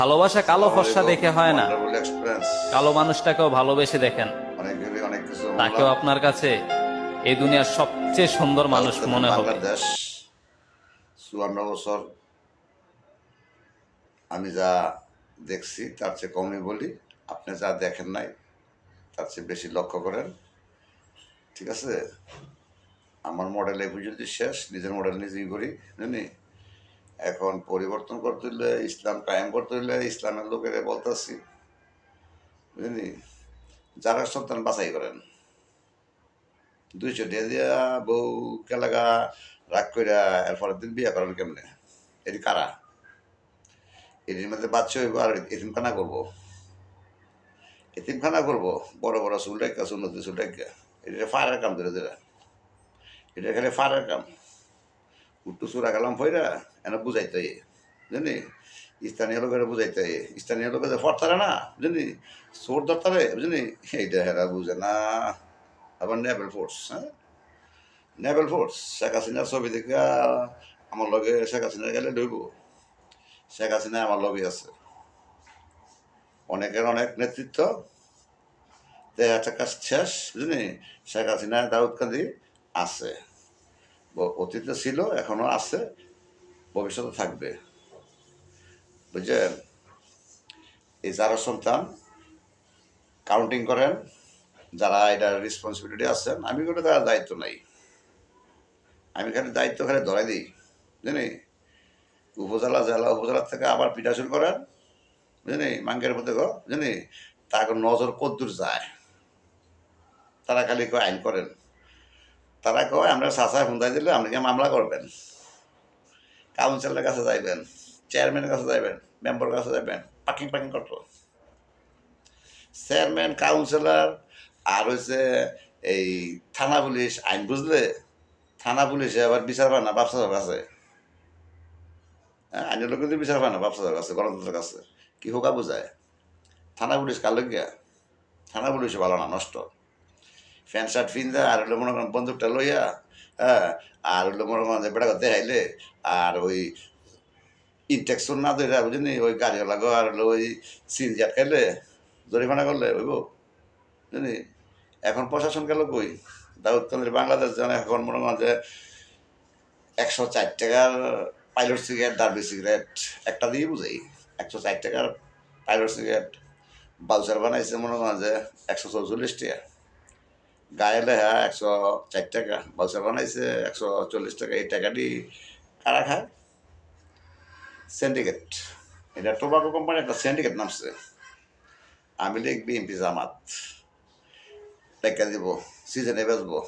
ভালোবাসা কালো ফর্সা আসসালামাইকুম। দেখে হয় না। Wonderful experience. কালো মানুষটাকেও ভালোবেসে দেখেন, অনেক ভেবে অনেক কিছু তাকেও বললাম। আপনার কাছে এই দুনিয়ার সবচেয়ে সুন্দর মানুষ দাউদকান্দি মনে হবে। বাংলাদেশ, 54 বছর। আমি যা দেখছি তার চেয়ে কমই বলি। আপনি যা দেখেন নাই তার চেয়ে বেশি লক্ষ্য করেন, ঠিক আছে? আমার মডেল এই পর্যন্ত শেষ, নিজের মডেল নিজেই করি, জানি। এখন পরিবর্তন করতে হইলে, ইসলাম কায়েম করতে হইলে ইসলামের লোকেরা বলতেছি, বুঝলি, যারা সন্তান বাছাই করেন। 200 টাকা দিয়া বউ কেলাগা রাগ কইরা এরপরের দিন বিয়ে করেন কেমনে? এটি কারা? এটির মধ্যে বাচ্চা হইব আর এতিমখানা করবো। এতিমখানা করবো, বড় বড় চুল ডাক্কা, সুন্নতি চুল ডাক্কা। এটা ফায়ারের কাম ধরে ধরে, এটা খালি ফায়ারের কাম। উট্টু চূড়া গেলাম ফইরা এনে বুঝাইতে জানি, স্থানীয় লোকেরা বুঝাইতে, স্থানীয় লোকের যে ফরতারে না, বুঝলি, চোর ধরতারে, বুঝলি, এইটা হেরা বুঝে না। আবার নেভেল ফোর্স, হ্যাঁ, নেভেল ফোর্স। শেখ হাসিনার ছবি দেখে আমার লগে শেখ হাসিনা গেলে ঢুকব। শেখ হাসিনা আমার লগে আছে, অনেকের অনেক নেতৃত্ব, কাজ শেষ, বুঝলি। শেখ হাসিনা দাউদকান্দি আছে, অতীতে ছিল, এখনো আছে, ভবিষ্যতে থাকবে, বুঝছেন? এই যারা সন্তান কাউন্টিং করেন, যারা এটার রেসপন্সিবিলিটি আছেন, আমি কোনো তার দায়িত্ব নাই। আমি খালি দায়িত্ব খালি ধরাই দিই, জানি। উপজেলা, জেলা, উপজেলা থেকে আবার পিঠা শুরু করেন, বুঝলি, মাঙ্গের মধ্যে গো, জানি। তার নজর কদ্দূর যায়, তারা খালি কয় আইন করেন। তারা কয় আমরা চাষায় ফোনটাই দিলে আপনি মামলা করবেন, কাউন্সিলের কাছে যাইবেন, চেয়ারম্যানের কাছে যাইবেন, মেম্বারের কাছে যাইবেন, পাকিং পাকিং করতো। চেয়ারম্যান, কাউন্সিলর আর হচ্ছে এই থানা পুলিশ আইন বুঝলে, থানা পুলিশে আবার বিচার পায় না ব্যবসার কাছে। হ্যাঁ, আইনের লোক কিন্তু বিচার পায় না ব্যবসার কাছে, গণতন্ত্রের কাছে। কি হোকা বোঝায়? থানা পুলিশ কার লইয়া? থানা পুলিশে ভালো না, নষ্ট। প্যান্ট শার্ট ফিনদা আর হইলো মনে করেন বন্দুকটা লইয়া, হ্যাঁ, আর হইলো মনে করেন যে বেড়া দেখাইলে, আর ওই ইনটেকশন না ধরে, বুঝলি, ওই গাড়িওয়ালা গো আর হলো ওই সিনজি আটকাইলে জরিমানা করলে হইব, বুঝলি। এখন প্রশাসন গেল কই? দাউদকান্দির বাংলাদেশ যেন এখন মনে করেন যে 104 টাকার পাইলট সিগারেট, ডার্বি সিগারেট একটা দিয়ে বুঝাই। 104 টাকার পাইলট সিগারেট বাউচার বানাইছে মনে করেন যে 144 টাকা। গায়ে লেহা 104 টাকা, বাউচার বানাইছে 140 টাকা। এই টাকাটি কারা খায়? সিন্ডিকেট। এটা টোবাকো কোম্পানি একটা সিন্ডিকেট নামছে। আমি লীগ, বিএনপি, জামাত টাকা দিব, সিজনে বেচবো,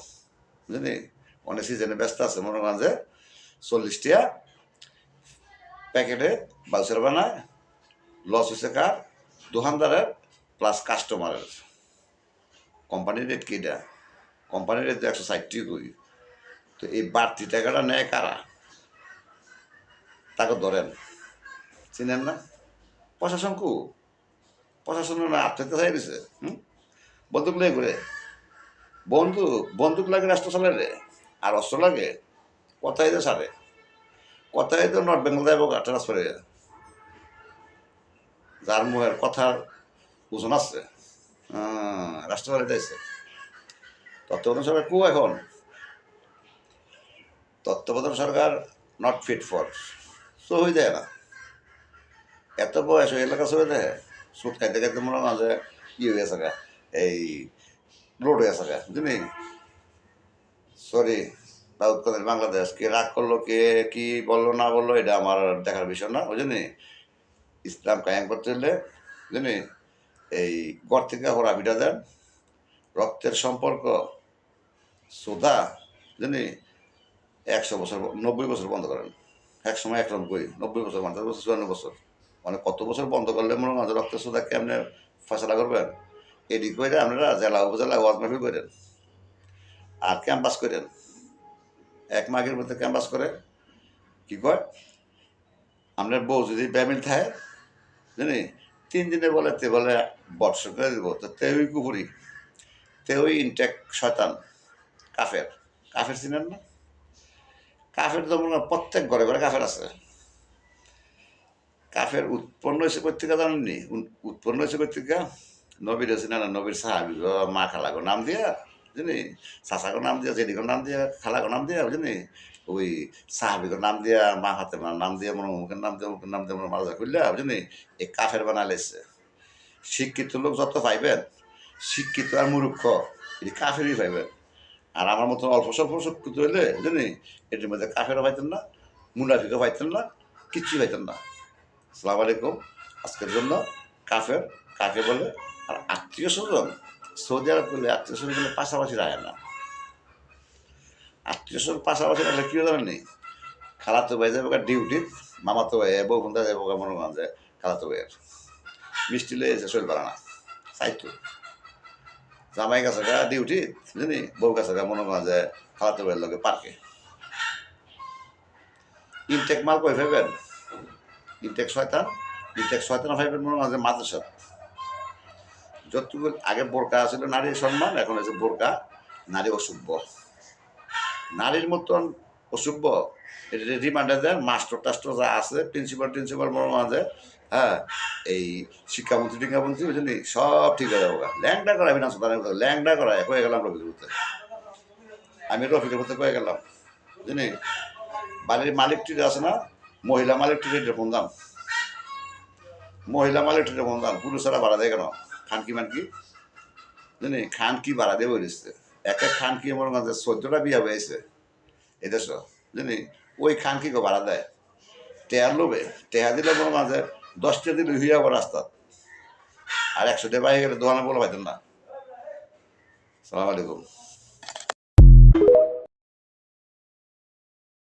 বুঝলি। অনেক সিজনে ব্যস্ত আছে, মনে করেন যে 40 টাকা প্যাকেটে বাউচার বানায়। লস হয়েছে কার? দোকানদারের প্লাস কাস্টমারের। কোম্পানির রেট কিটা? কোম্পানির রেট 160 কই। তো এই বাড়তি টাকাটা নেয় কারা? তাকে ধরেন, চিনেন না? প্রশাসন কু? প্রশাসনের না আত্মহত্যা চাই দিছে, হুম? বন্দুক লেগে ঘুরে, বন্দুক লাগে রাষ্ট্র চালায় রে, আর অস্ত্র লাগে কথাই তো সারে, কথাই তো নর্থ বেঙ্গল যাইব ট্রান্সফার হয়ে, যার মুহের কথার ওজন আছে। রাষ্ট্রপতি যাইছে। তত্ত্বাবধান সরকার কু এখন? তত্ত্বাবধান সরকার নট ফিট ফর, সো হয়ে যায় না। এত বয়স হয়ে এলাকা চলে দেয়, সুদ খাইতে খাইতে মনে হয় যে ই হয়ে গেছে, এই লোড হয়ে গেছে, বুঝলি। সরি, দাউদকান্দির বাংলাদেশ, কে রাগ করলো, কে কি বললো না বললো, এটা আমার দেখার বিষয় না, বুঝলি। ইসলাম কায়েম করতে হলে, বুঝলি, এই ঘর থেকে হোরা পিঠা দেন, রক্তের সম্পর্ক সোদা, বুঝলি, 100 বছর, 90 বছর বন্ধ করেন। এক সময় একরকম কই, 90 বছর, 50 বছর, 54 বছর, মানে কত বছর বন্ধ করলে মনে হয় রক্তের সোদা কেমনে ফসলা করবেন? এদিক করে আপনারা জেলা উপজেলা ওয়াজ মাহফিল করেন আর ক্যাম্পাস করেন। 1 মাসের মধ্যে ক্যাম্পাস করে কি কয়, আপনার বউ যদি ব্যামিল থাকে, জানি, 3 দিনে বলে তে বলে বর্ষ করে দিব, তো তেউই কুপুরি, তেউই ইনটেক শয়তান, কাফের। কাফের চিনেন না? কাফের তো মনে হয় প্রত্যেক ঘরে ঘরে কাফের আছে। কাফের উৎপন্ন হয়েছে কোথেকে জানেননি? উৎপন্ন হয়েছে কোথেকে? নবীর হয়েছে না নবীর সাহাবি মা খালাগো নাম দিয়া বুঝলি, চাচাগো নাম দিয়া, জেডিগো নাম দিয়া, খালাগো নাম দিয়া বুঝলি, ওই সাহাবিগো নাম দিয়া, মা হাতে নাম দিয়া, মনে মুখের নাম দিয়া, মুখের নাম দিয়া, মনে মারা খুললা বুঝলি, এই কাফের বানা লেছে। শিক্ষিত লোক যত পাইবেন, শিক্ষিত আর মূর্খ এটি কাফেরই পাইবেন। আর আমার মতো অল্প স্বল্প শিক্ষিত হইলে বুঝলি, এটির মধ্যে কাফেরও পাইতেন না, মুনাফিকও পাইতেন না, কিচ্ছুই পাইতেন না। আসসালামু আলাইকুম। আজকের জন্য কাফের কাকে বলে, আর আত্মীয় স্বজন, সৌদি আরব বলে আত্মীয় স্বজন বলে পাশাপাশি রাখে না। আত্মীয় স্বজন পাশাপাশি রাখলে কি জানেন নেই, খালাতো ভাই যাবো ডিউটি, মামাতো ভাই বউ ফোনটা যাবো মনে করেন যে খালাতো ভাইয়ের মিষ্টি লেগে এসে শরীর বাড়ানা চাইতো, জামাই গেছে গা ডিউটি বুঝলি, বউ গেছে গা মনে করেন যে খালাতো ভাইয়ের লগে পার্কে। ইনটেক মাল কই ফেলবেন, ইনটেক শয়তান, ইনটেক শয়তান ভাইবেন মনে করেন যে মাদ্রাসা। যতটুকু আগে বোরকা ছিল নারীর সম্মান, এখন হচ্ছে বোরকা নারী অসভ্য, নারীর মতন অসভ্য। এটা রিমান্ডে দেন মাস্টার টাস্টার যা আছে, প্রিন্সিপাল মনে মাঝে, হ্যাঁ, এই শিক্ষামন্ত্রী টিক্ষামন্ত্রী বুঝলি সব ঠিক হয়ে যাবো। ল্যাংডা করা বিনা ল্যাংডা করা হয়ে গেলাম রফিকের হতে, আমি রফিকের হতে কয়ে গেলাম বুঝলি। বাড়ির মালিকটি আছে না, মহিলা মালিকটি ফোন দাম, মহিলা মালিকটি ফোন দাম, পুরুষেরা ভাড়া দেয় কেন? খানকি মানকি বুঝলি, খানকি ভাড়া দিয়ে বলেছে, এক এক খানকি মনে মাঝে 14টা বিয়া হয়েছে এদেশ বুঝলি, ওই খানকিকে ভাড়া দেয় টেয়ার লোবে, টেহা দিলে মনে মাঝে 10টা দিলে হইয়া আবার রাস্তা, আর 100 টাকা বাইরে গেলে দোকানে বলে পাইতেন না। সালাম আলাইকুম।